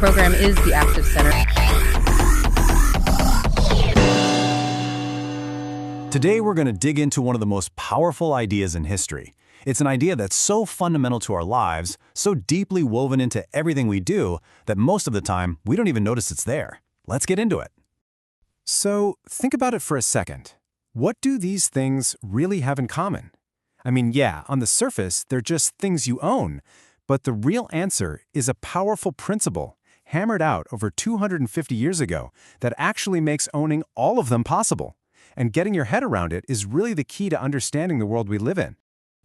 program is the Active Center. Today, we're going to dig into one of the most powerful ideas in history. It's an idea that's so fundamental to our lives, so deeply woven into everything we do, that most of the time, we don't even notice it's there. Let's get into it. So, think about it for a second. What do these things really have in common? I mean, yeah, on the surface, they're just things you own, but the real answer is a powerful principle hammered out over 250 years ago that actually makes owning all of them possible. And getting your head around it is really the key to understanding the world we live in.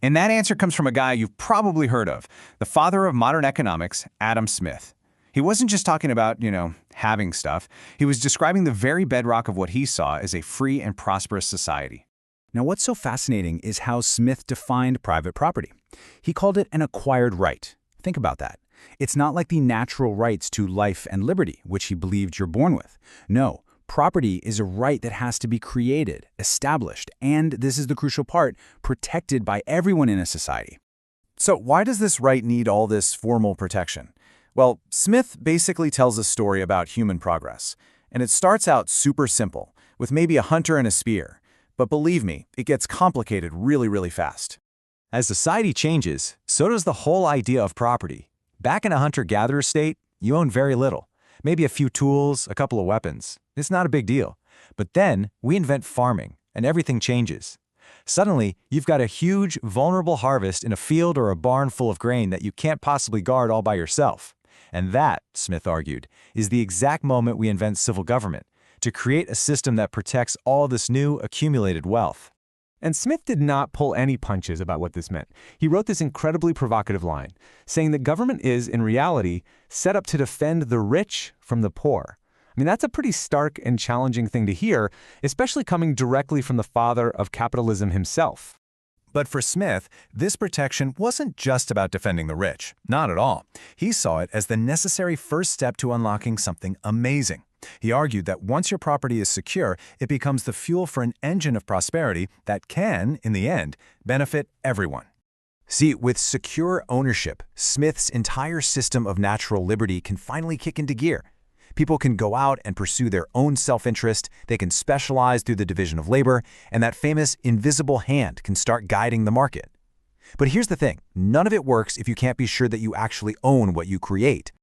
And that answer comes from a guy you've probably heard of, the father of modern economics, Adam Smith. He wasn't just talking about, having stuff. He was describing the very bedrock of what he saw as a free and prosperous society. Now, what's so fascinating is how Smith defined private property. He called it an acquired right. Think about that. It's not like the natural rights to life and liberty, which he believed you're born with. No, property is a right that has to be created, established, and, this is the crucial part, protected by everyone in a society. So why does this right need all this formal protection? Well, Smith basically tells a story about human progress, and it starts out super simple, with maybe a hunter and a spear. But believe me, it gets complicated really, really fast. As society changes, so does the whole idea of property. Back in a hunter-gatherer state, you own very little. Maybe a few tools, a couple of weapons. It's not a big deal. But then, we invent farming, and everything changes. Suddenly, you've got a huge, vulnerable harvest in a field or a barn full of grain that you can't possibly guard all by yourself. And that, Smith argued, is the exact moment we invent civil government, to create a system that protects all this new, accumulated wealth. And Smith did not pull any punches about what this meant. He wrote this incredibly provocative line, saying that government is, in reality, set up to defend the rich from the poor. I mean, that's a pretty stark and challenging thing to hear, especially coming directly from the father of capitalism himself. But for Smith, this protection wasn't just about defending the rich. Not at all. He saw it as the necessary first step to unlocking something amazing. He argued that once your property is secure, it becomes the fuel for an engine of prosperity that can, in the end, benefit everyone. See, with secure ownership, Smith's entire system of natural liberty can finally kick into gear. People can go out and pursue their own self-interest, they can specialize through the division of labor, and that famous invisible hand can start guiding the market. But here's the thing, none of it works if you can't be sure that you actually own what you create.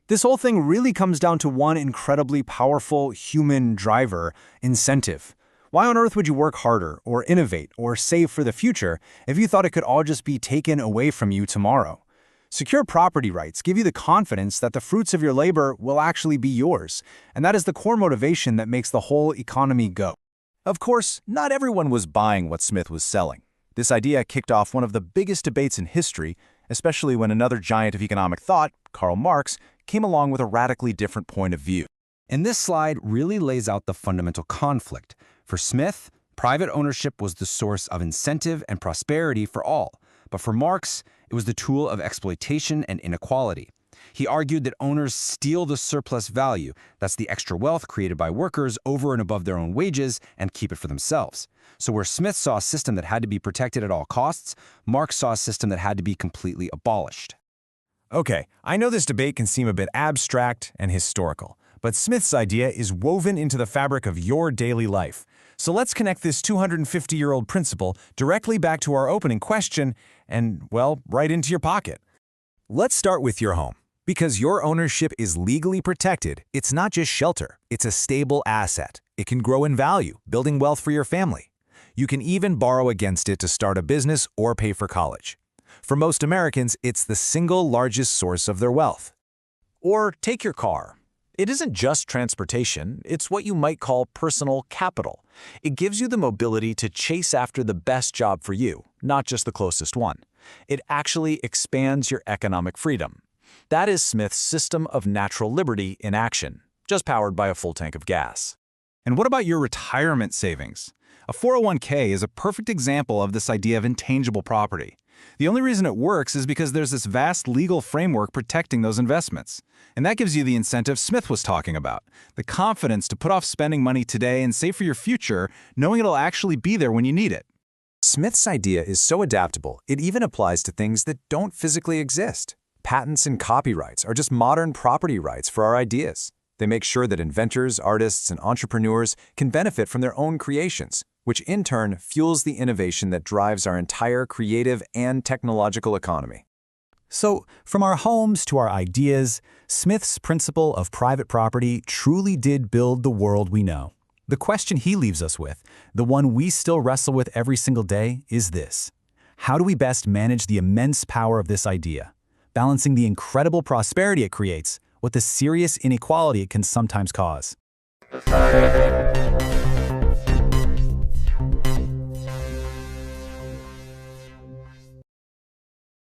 This whole thing really comes down to one incredibly powerful human driver, incentive. Why on earth would you work harder, or innovate, or save for the future if you thought it could all just be taken away from you tomorrow? Secure property rights give you the confidence that the fruits of your labor will actually be yours, and that is the core motivation that makes the whole economy go. Of course, not everyone was buying what Smith was selling. This idea kicked off one of the biggest debates in history, especially when another giant of economic thought, Karl Marx, came along with a radically different point of view. And this slide really lays out the fundamental conflict. For Smith, private ownership was the source of incentive and prosperity for all. But for Marx, it was the tool of exploitation and inequality. He argued that owners steal the surplus value, that's the extra wealth created by workers over and above their own wages, and keep it for themselves. So where Smith saw a system that had to be protected at all costs, Marx saw a system that had to be completely abolished. Okay, I know this debate can seem a bit abstract and historical, but Smith's idea is woven into the fabric of your daily life. So let's connect this 250-year-old principle directly back to our opening question and, well, right into your pocket. Let's start with your home. Because your ownership is legally protected, it's not just shelter, it's a stable asset. It can grow in value, building wealth for your family. You can even borrow against it to start a business or pay for college. For most Americans, it's the single largest source of their wealth. Or take your car. It isn't just transportation, it's what you might call personal capital. It gives you the mobility to chase after the best job for you, not just the closest one. It actually expands your economic freedom. That is Smith's system of natural liberty in action, just powered by a full tank of gas. And what about your retirement savings? A 401k is a perfect example of this idea of intangible property. The only reason it works is because there's this vast legal framework protecting those investments. And that gives you the incentive Smith was talking about, the confidence to put off spending money today and save for your future, knowing it'll actually be there when you need it. Smith's idea is so adaptable, it even applies to things that don't physically exist. Patents and copyrights are just modern property rights for our ideas. They make sure that inventors, artists, and entrepreneurs can benefit from their own creations, which in turn fuels the innovation that drives our entire creative and technological economy. So, from our homes to our ideas, Smith's principle of private property truly did build the world we know. The question he leaves us with, the one we still wrestle with every single day, is this: how do we best manage the immense power of this idea, balancing the incredible prosperity it creates with the serious inequality it can sometimes cause?